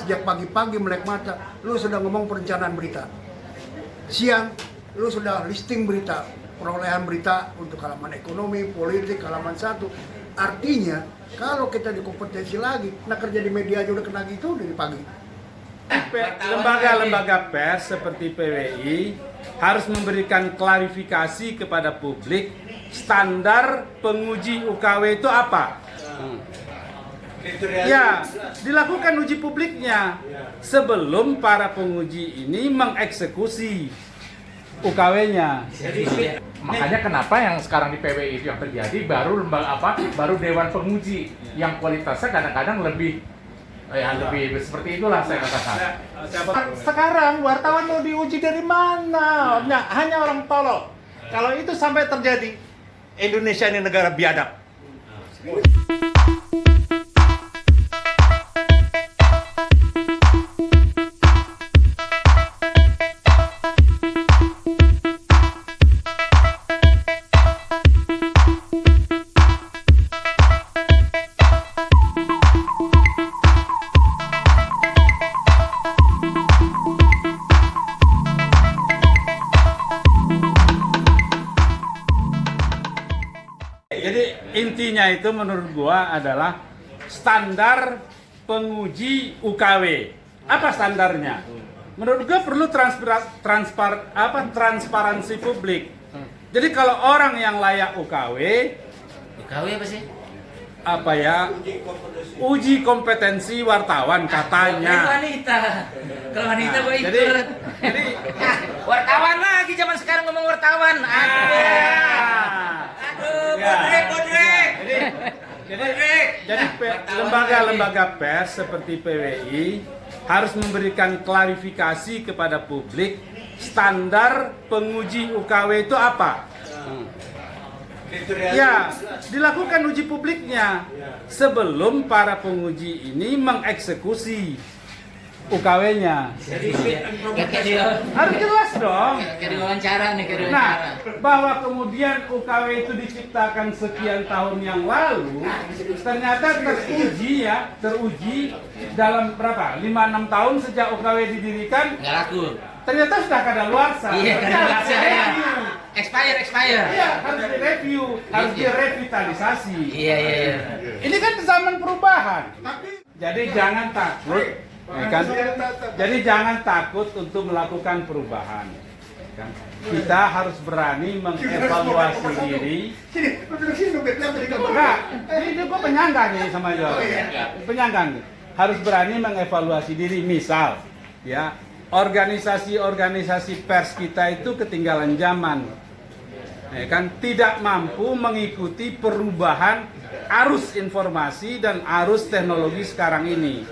sejak pagi-pagi melek mata, lu sudah ngomong perencanaan berita. Siang, lu sudah listing berita, perolehan berita untuk halaman ekonomi, politik, halaman 1. Artinya, kalau kita dikompetensi lagi, nah kerja di media aja udah kena gitu dari pagi. Lembaga-lembaga pers seperti PWI harus memberikan klarifikasi kepada publik standar penguji UKW itu apa. Ya, dilakukan uji publiknya sebelum para penguji ini mengeksekusi UKW-nya. Makanya kenapa yang sekarang di PWI itu yang terjadi baru baru dewan penguji yang kualitasnya kadang-kadang lebih seperti itulah saya katakan. Sekarang wartawan mau diuji dari mana? Hanya orang tolol. Kalau itu sampai terjadi, Indonesia ini negara biadab. Jadi intinya itu menurut gua adalah standar penguji UKW. Apa standarnya? Menurut gua perlu transparansi publik. Jadi kalau orang yang layak UKW apa sih? apa ya? Uji kompetensi wartawan katanya. Kalau wanita gua ikut. Jadi Wartawan lagi zaman sekarang ngomong wartawan. Lembaga-lembaga pers seperti PWI harus memberikan klarifikasi kepada publik standar penguji UKW itu apa. Ya, dilakukan uji publiknya sebelum para penguji ini mengeksekusi UKW-nya. Harus jelas dong. Kayak diwawancara nih, Nah, bahwa kemudian UKW itu diciptakan sekian tahun yang lalu, ternyata teruji dalam berapa? 5-6 tahun sejak UKW didirikan, nggak laku. ternyata sudah kadaluarsa. Iya, kadaluarsa ya. Expire. Iya, harus direview, harus direvitalisasi. Iya. Ini kan zaman perubahan. Jadi jangan takut, ya kan? Jadi jangan takut untuk melakukan perubahan. Kan? Kita harus berani mengevaluasi diri. Enggak, ini gua penyangga nih sama Jo. Penyangga nih. Harus berani mengevaluasi diri. Misal, ya, organisasi-organisasi pers kita itu ketinggalan zaman. Ya kan, tidak mampu mengikuti perubahan arus informasi dan arus teknologi sekarang ini.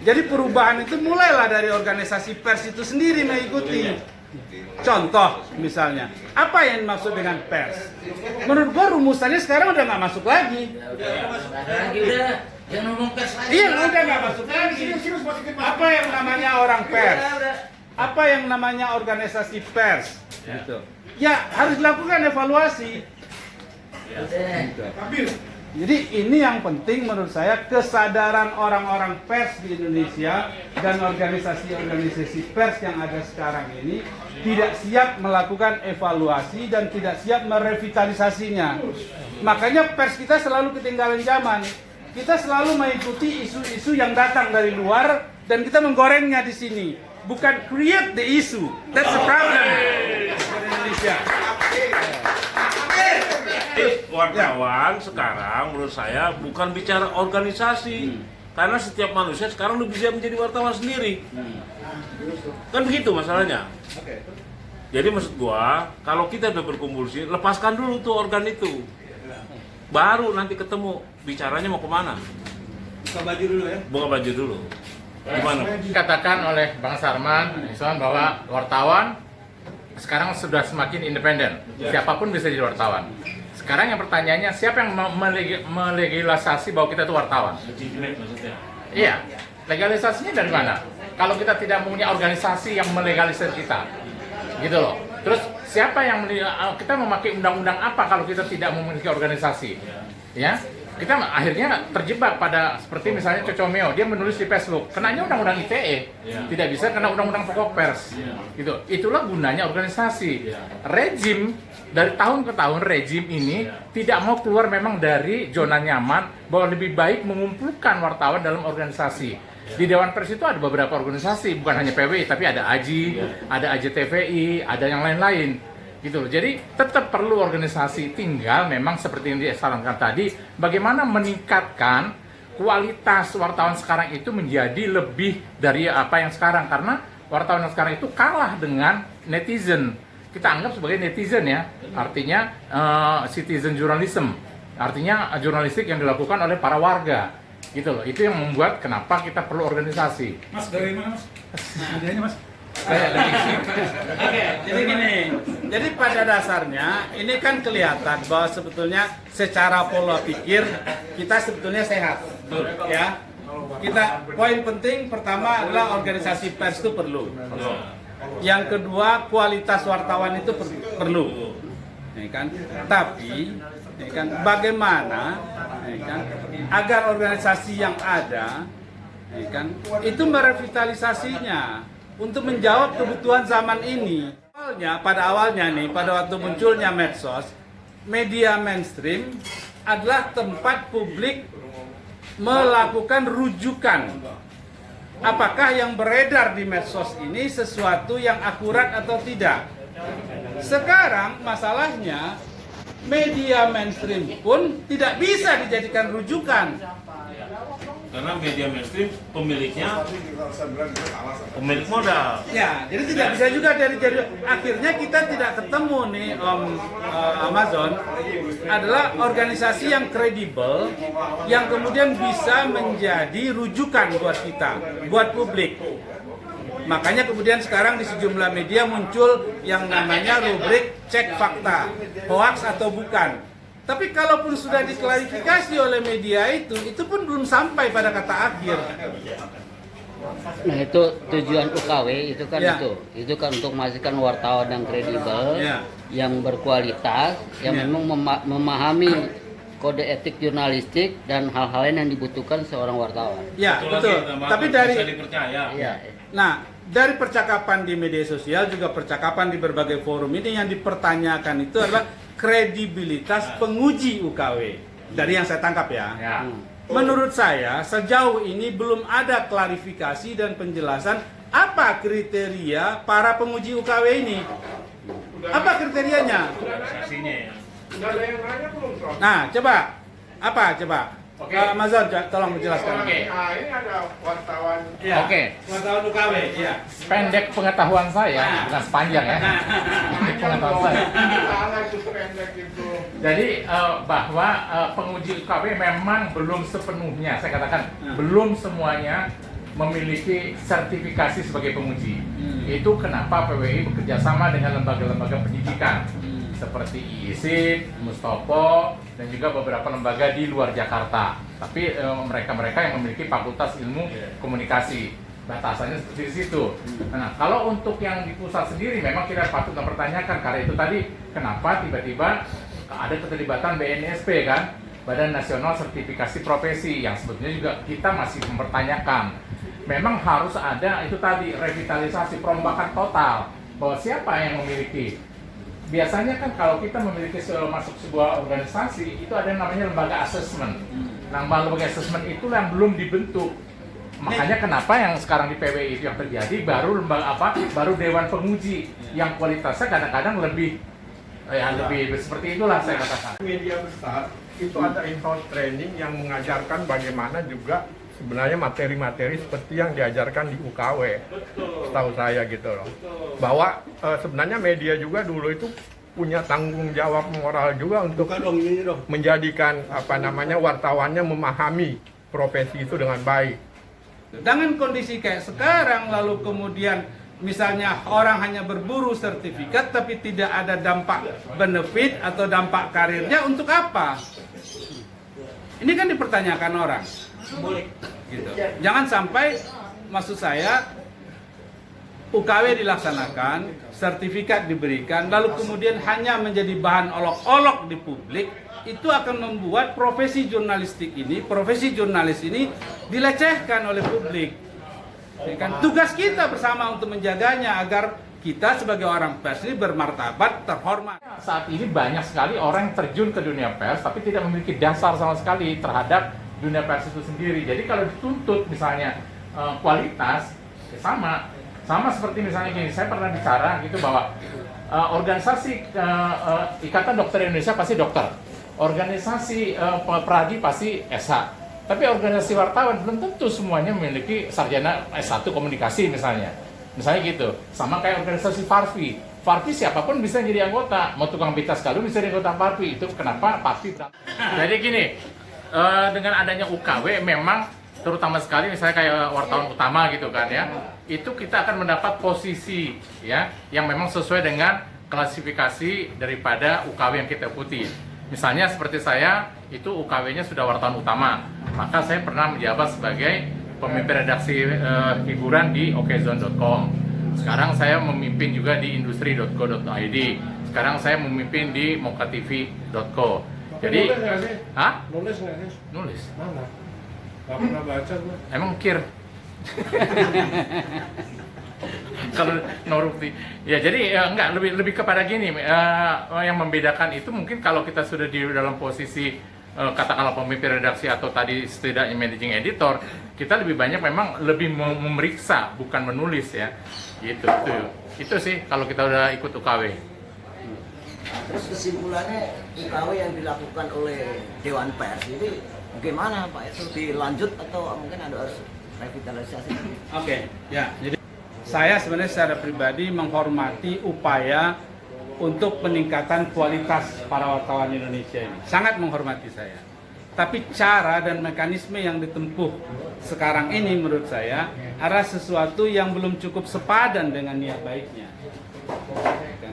Jadi perubahan itu mulailah dari organisasi pers itu sendiri mengikuti. Contoh misalnya, apa yang maksud dengan pers? Menurut gua rumusannya sekarang udah nggak masuk lagi. Udah, jangan ngomong pers lagi. Iya, udah nggak masuk lagi. Apa yang namanya orang pers? Apa yang namanya organisasi pers? Gitu. Ya, harus dilakukan evaluasi. Jadi ini yang penting menurut saya, kesadaran orang-orang pers di Indonesia dan organisasi-organisasi pers yang ada sekarang ini tidak siap melakukan evaluasi dan tidak siap merevitalisasinya. Makanya pers kita selalu ketinggalan zaman. Kita selalu mengikuti isu-isu yang datang dari luar dan kita menggorengnya di sini. Bukan create the issue. That's the problem. Indonesia. Wartawan sekarang menurut saya bukan bicara organisasi, karena setiap manusia sekarang udah bisa menjadi wartawan sendiri. Kan begitu masalahnya. Jadi maksud gua, kalau kita udah berkumpul sih, lepaskan dulu tuh organ itu, baru nanti ketemu bicaranya mau kemana. Buka baju dulu ya. Buka baju dulu. Gimana? Dikatakan oleh Bang Sarman bahwa wartawan sekarang sudah semakin independen. Siapapun bisa jadi wartawan. Sekarang yang pertanyaannya, siapa yang melegislasi bahwa kita itu wartawan? Iya, legalisasinya dari mana? Kalau kita tidak punya organisasi yang melegalisir kita, gitu loh. Terus siapa yang kita memakai undang-undang apa kalau kita tidak memiliki organisasi? Ya, kita akhirnya terjebak pada seperti misalnya Cocomeo, dia menulis di Facebook, kenanya undang-undang ITE, tidak bisa kena undang-undang pokok pers, gitu. Itulah gunanya organisasi. Rejim dari tahun ke tahun rejim ini tidak mau keluar memang dari zona nyaman, bahwa lebih baik mengumpulkan wartawan dalam organisasi. Di Dewan Pers itu ada beberapa organisasi, bukan hanya PWI, tapi ada AJI, ada AJTVI, ada yang lain-lain. Gitu loh. Jadi tetap perlu organisasi, tinggal memang seperti yang disarankan tadi, bagaimana meningkatkan kualitas wartawan sekarang itu menjadi lebih dari apa yang sekarang, karena wartawan yang sekarang itu kalah dengan netizen. Kita anggap sebagai netizen ya, artinya citizen journalism, artinya jurnalistik yang dilakukan oleh para warga. Gitu loh. Itu yang membuat kenapa kita perlu organisasi. Mas, dari mana Mas? Medianya Mas? Oke, jadi gini, jadi pada dasarnya ini kan kelihatan bahwa sebetulnya secara pola pikir kita sebetulnya sehat, ya. Kita poin penting pertama adalah organisasi pers itu perlu. Yang kedua kualitas wartawan itu perlu, ya kan? Tapi, ya kan, bagaimana, ya kan, agar organisasi yang ada, ya kan, itu merevitalisasinya untuk menjawab kebutuhan zaman ini. Pada awalnya nih, pada waktu munculnya medsos, media mainstream adalah tempat publik melakukan rujukan. Apakah yang beredar di medsos ini sesuatu yang akurat atau tidak? Sekarang masalahnya, media mainstream pun tidak bisa dijadikan rujukan. Karena media mainstream pemiliknya pemilik modal. Ya, jadi tidak bisa juga dari akhirnya kita tidak ketemu nih Amazon adalah organisasi yang kredibel yang kemudian bisa menjadi rujukan buat kita, buat publik. Makanya kemudian sekarang di sejumlah media muncul yang namanya rubrik cek fakta, hoax atau bukan. Tapi kalaupun sudah diklarifikasi oleh media itu pun belum sampai pada kata akhir. Nah itu tujuan UKW itu kan Ya. itu kan untuk memastikan wartawan yang kredibel, Ya. yang berkualitas, yang Ya. memang memahami kode etik jurnalistik dan hal-hal lain yang dibutuhkan seorang wartawan. Ya, betul. Tapi dari bisa dipercaya. Iya. Nah, dari percakapan di media sosial juga percakapan di berbagai forum ini yang dipertanyakan itu adalah kredibilitas penguji UKW. Dari yang saya tangkap ya. Ya. Menurut saya sejauh ini belum ada klarifikasi dan penjelasan apa kriteria para penguji UKW ini. Apa kriterianya? Organisasinya ya. Nah, coba. Apa coba? Oke. Amazon, tolong menjelaskan. Oke. Nah, ini ada wartawan Ya. Oke. Wartawan UKW, ya. Pendek pengetahuan saya, bukan sepanjang ya. Pendek pengetahuan saya. salah itu pendek itu. Jadi bahwa penguji UKW memang belum sepenuhnya, saya katakan belum semuanya memiliki sertifikasi sebagai penguji. Itu kenapa PWI bekerja sama dengan lembaga-lembaga pendidikan seperti IISIP, Mustopo, dan juga beberapa lembaga di luar Jakarta. Tapi mereka-mereka yang memiliki fakultas ilmu komunikasi, batasannya seperti di situ. Nah, kalau untuk yang di pusat sendiri memang kita patut mempertanyakan, karena itu tadi kenapa tiba-tiba ada keterlibatan BNSP kan, Badan Nasional Sertifikasi Profesi, yang sebetulnya juga kita masih mempertanyakan. Memang harus ada itu tadi revitalisasi, perombakan total, bahwa siapa yang memiliki. Biasanya kan kalau kita memiliki masuk sebuah organisasi itu ada yang namanya lembaga asesmen. Nah, lembaga asesmen itu yang belum dibentuk. Makanya kenapa yang sekarang di PWI itu yang terjadi baru lembaga baru dewan penguji yang kualitasnya kadang-kadang lebih seperti itulah saya katakan. Media besar itu ada in-house training yang mengajarkan bagaimana juga sebenarnya materi-materi seperti yang diajarkan di UKW. Setahu saya gitu loh. Bahwa sebenarnya media juga dulu itu punya tanggung jawab moral juga untuk menjadikan wartawannya memahami profesi itu dengan baik. Dengan kondisi kayak sekarang lalu kemudian misalnya orang hanya berburu sertifikat tapi tidak ada dampak benefit atau dampak karirnya, untuk apa? Ini kan dipertanyakan orang. Gitu. Jangan sampai, maksud saya, UKW dilaksanakan, sertifikat diberikan, lalu kemudian hanya menjadi bahan olok-olok di publik, itu akan membuat profesi jurnalis ini dilecehkan oleh publik. Ya kan? Tugas kita bersama untuk menjaganya agar kita sebagai orang pers ini bermartabat, terhormat. Saat ini banyak sekali orang yang terjun ke dunia pers tapi tidak memiliki dasar sama sekali terhadap dunia pers itu sendiri. Jadi kalau dituntut misalnya kualitas, ya sama seperti misalnya gini, saya pernah bicara gitu bahwa organisasi Ikatan Dokter Indonesia pasti dokter, organisasi Pradi pasti SH, tapi organisasi wartawan belum tentu semuanya memiliki sarjana S1 komunikasi misalnya gitu. Sama kayak organisasi Farfi siapapun bisa jadi anggota, mau tukang pita sekali bisa jadi anggota Farfi. Itu kenapa Farfi jadi gini, dengan adanya UKW memang terutama sekali misalnya kayak wartawan utama gitu kan ya, itu kita akan mendapat posisi ya yang memang sesuai dengan klasifikasi daripada UKW yang kita ikuti. Misalnya seperti saya itu UKW-nya sudah wartawan utama, maka saya pernah menjabat sebagai pemimpin redaksi hiburan di okezone.com. Sekarang saya memimpin juga di industri.co.id. Sekarang saya memimpin di mokatv.co. Jadi, nulis nggak sih? Hah? Nulis nggak sih? Nulis. Mana? Gak pernah baca gue. Emang kir. Kalau Norukti, ya jadi enggak, lebih kepada gini, yang membedakan itu mungkin kalau kita sudah di dalam posisi katakanlah pemimpin redaksi atau tadi setidaknya managing editor, kita lebih banyak memang lebih memeriksa bukan menulis ya, gitu. Itu sih kalau kita udah ikut UKW. Terus kesimpulannya UKW yang dilakukan oleh Dewan Pers ini bagaimana Pak? Itu dilanjut atau mungkin ada harus revitalisasi? Oke, ya. Jadi saya sebenarnya secara pribadi menghormati upaya untuk peningkatan kualitas para wartawan Indonesia ini. Sangat menghormati saya. Tapi cara dan mekanisme yang ditempuh sekarang ini menurut saya adalah sesuatu yang belum cukup sepadan dengan niat baiknya.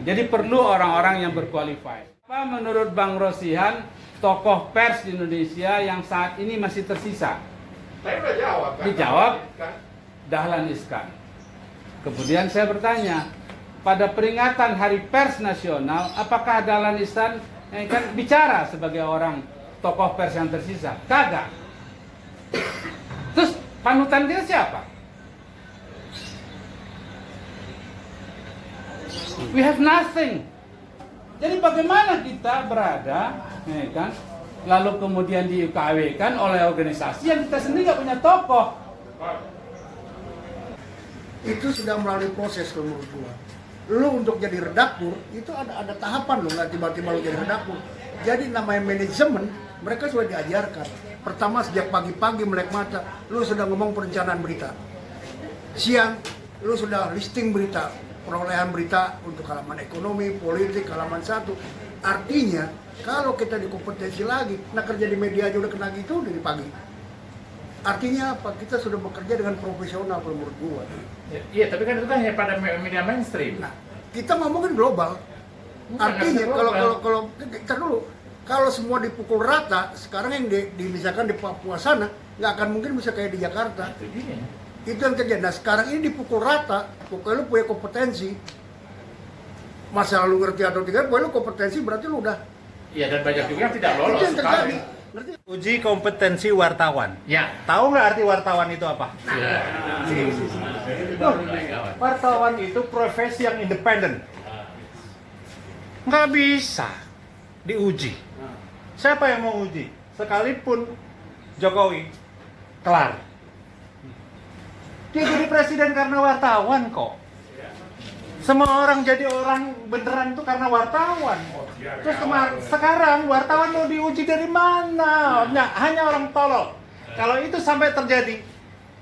Jadi perlu orang-orang yang berkualifikasi. Apa menurut Bang Rosihan tokoh pers di Indonesia yang saat ini masih tersisa? Saya udah jawab kan? Dijawab Dahlan Iskan. Kemudian saya bertanya, pada peringatan Hari Pers Nasional, apakah Dahlan Iskan kan bicara sebagai orang tokoh pers yang tersisa? Kagak. Terus panutan dia siapa? We have nothing. Jadi bagaimana kita berada, kan? Lalu kemudian di UKW kan oleh organisasi yang kita sendiri nggak punya tokoh. Itu sudah melalui proses menurut gua. Lu untuk jadi redaktur itu ada tahapan lo, nggak tiba-tiba lu jadi redaktur. Jadi namanya manajemen mereka sudah diajarkan. Pertama sejak pagi-pagi melek mata, lu sudah ngomong perencanaan berita. Siang lu sudah listing berita, perolehan berita untuk halaman ekonomi, politik, halaman 1. Artinya kalau kita dikompetensi lagi, nah kerja di media aja udah kena gitu dari pagi. Artinya apa? Kita sudah bekerja dengan profesional menurut gua. Iya, tapi kan itu kan hanya pada media mainstream. Nah, kita ngomongin global. Artinya kalau kita dulu, kalau semua dipukul rata, sekarang yang misalkan di Papua sana nggak akan mungkin bisa kayak di Jakarta. Itu yang terjadi. Nah sekarang ini dipukul rata, pokoknya lu punya kompetensi. Masa lu ngerti atau tidak, pokoknya lu kompetensi berarti lu udah. Iya, dan banyak juga yang tidak lolos. Itu yang terjadi. Ngerti? Uji kompetensi wartawan. Ya. Tahu nggak arti wartawan itu apa? Ya. Wartawan itu profesi yang independen. Nggak bisa diuji. Siapa yang mau uji? Sekalipun Jokowi, kelar. Dia jadi presiden karena wartawan kok. Semua orang jadi orang beneran itu karena wartawan. Terus sekarang wartawan mau diuji dari mana? Hanya orang tolol. Kalau itu sampai terjadi,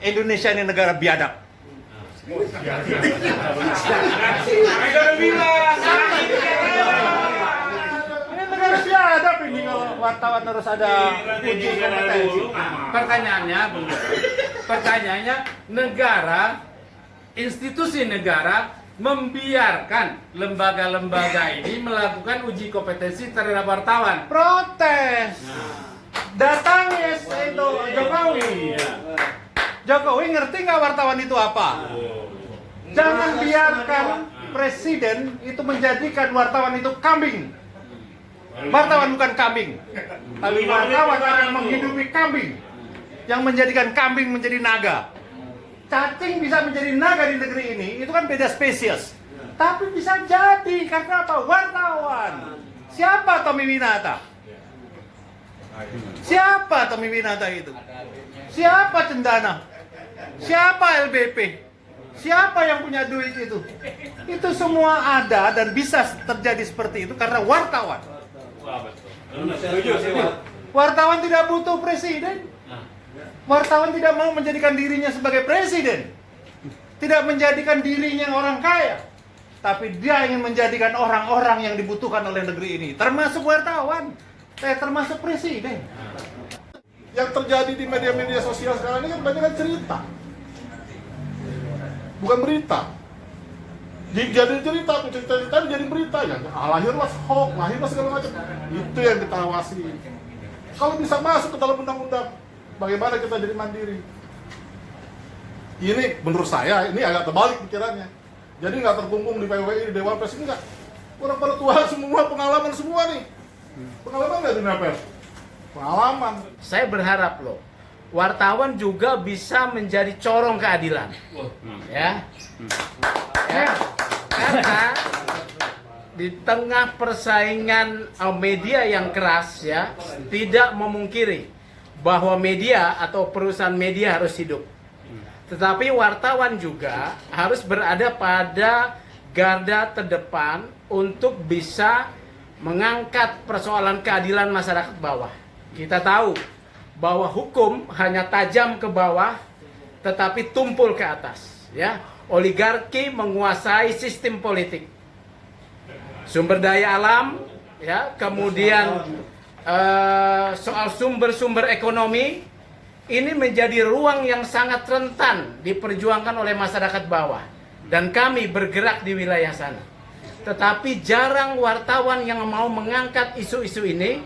Indonesia ini negara biadab. Ini negara biadab ini kalau wartawan harus ada uji kompetensi. Pertanyaannya, negara, institusi negara membiarkan lembaga-lembaga ini melakukan uji kompetensi terhadap wartawan. Protes. Datangi itu Jokowi. Jokowi ngerti nggak wartawan itu apa? Jangan biarkan presiden itu menjadikan wartawan itu kambing. Wartawan bukan kambing. Tapi wartawan akan menghidupi kambing. Yang menjadikan kambing menjadi naga. Cacing bisa menjadi naga di negeri ini, itu kan beda spesies. Tapi bisa jadi, karena apa? Wartawan. Siapa Tommy Winata? Siapa Tommy Winata itu? Siapa Cendana? Siapa LBP? Siapa yang punya duit itu? Itu semua ada dan bisa terjadi seperti itu karena wartawan. Wartawan tidak butuh presiden. Wartawan tidak mau menjadikan dirinya sebagai presiden. Tidak menjadikan dirinya orang kaya. Tapi dia ingin menjadikan orang-orang yang dibutuhkan oleh negeri ini. Termasuk wartawan. Termasuk presiden. Yang terjadi di media-media sosial sekarang ini kan banyak kan cerita. Bukan berita. Jadi cerita jadi berita ya. Lahirlah hoax, lahirlah segala macam. Itu yang kita awasi. Kalau bisa masuk ke dalam undang-undang, bagaimana kita jadi mandiri? Ini menurut saya ini agak terbalik pikirannya. Jadi nggak terkungkung di PWI, di Dewan Pers ini nggak. Orang pada tua semua, pengalaman semua nih. Pengalaman nggak di Dewan Pers? Pengalaman. Saya berharap loh, wartawan juga bisa menjadi corong keadilan. Ya. Karena di tengah persaingan media yang keras ya, tidak memungkiri bahwa media atau perusahaan media harus hidup. Tetapi wartawan juga harus berada pada garda terdepan untuk bisa mengangkat persoalan keadilan masyarakat bawah. Kita tahu bahwa hukum hanya tajam ke bawah tetapi tumpul ke atas, ya. Oligarki menguasai sistem politik. Sumber daya alam, ya, kemudian soal sumber-sumber ekonomi ini menjadi ruang yang sangat rentan diperjuangkan oleh masyarakat bawah dan kami bergerak di wilayah sana. Tetapi jarang wartawan yang mau mengangkat isu-isu ini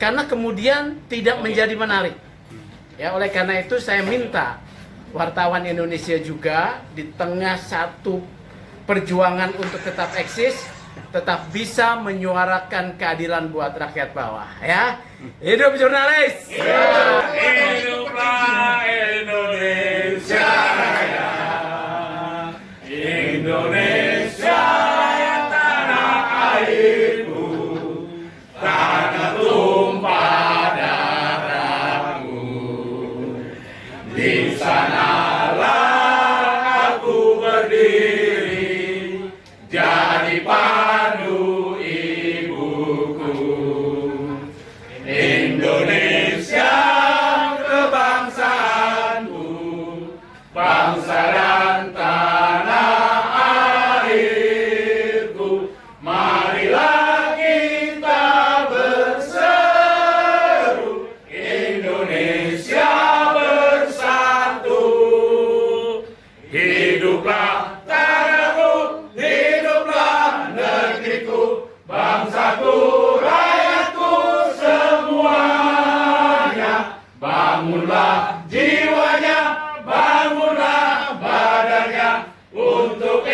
karena kemudian tidak menjadi menarik. Ya, oleh karena itu saya minta wartawan Indonesia juga di tengah satu perjuangan untuk tetap eksis, tetap bisa menyuarakan keadilan buat rakyat bawah, ya. Hidup jurnalis. Hiduplah Indonesia Raya. Indonesia tanah airku, tanah tumpah darahku. Di sanalah aku berdiri, jadi pandu ibuku. Indonesia kebangsaanku, bangsa dan tanah airku. Marilah kita berseru, Indonesia bersatu. Hiduplah tanahku, hiduplah negeriku, bangsaku, rakyatku semuanya. Bangunlah jiwanya, bangunlah badannya untuk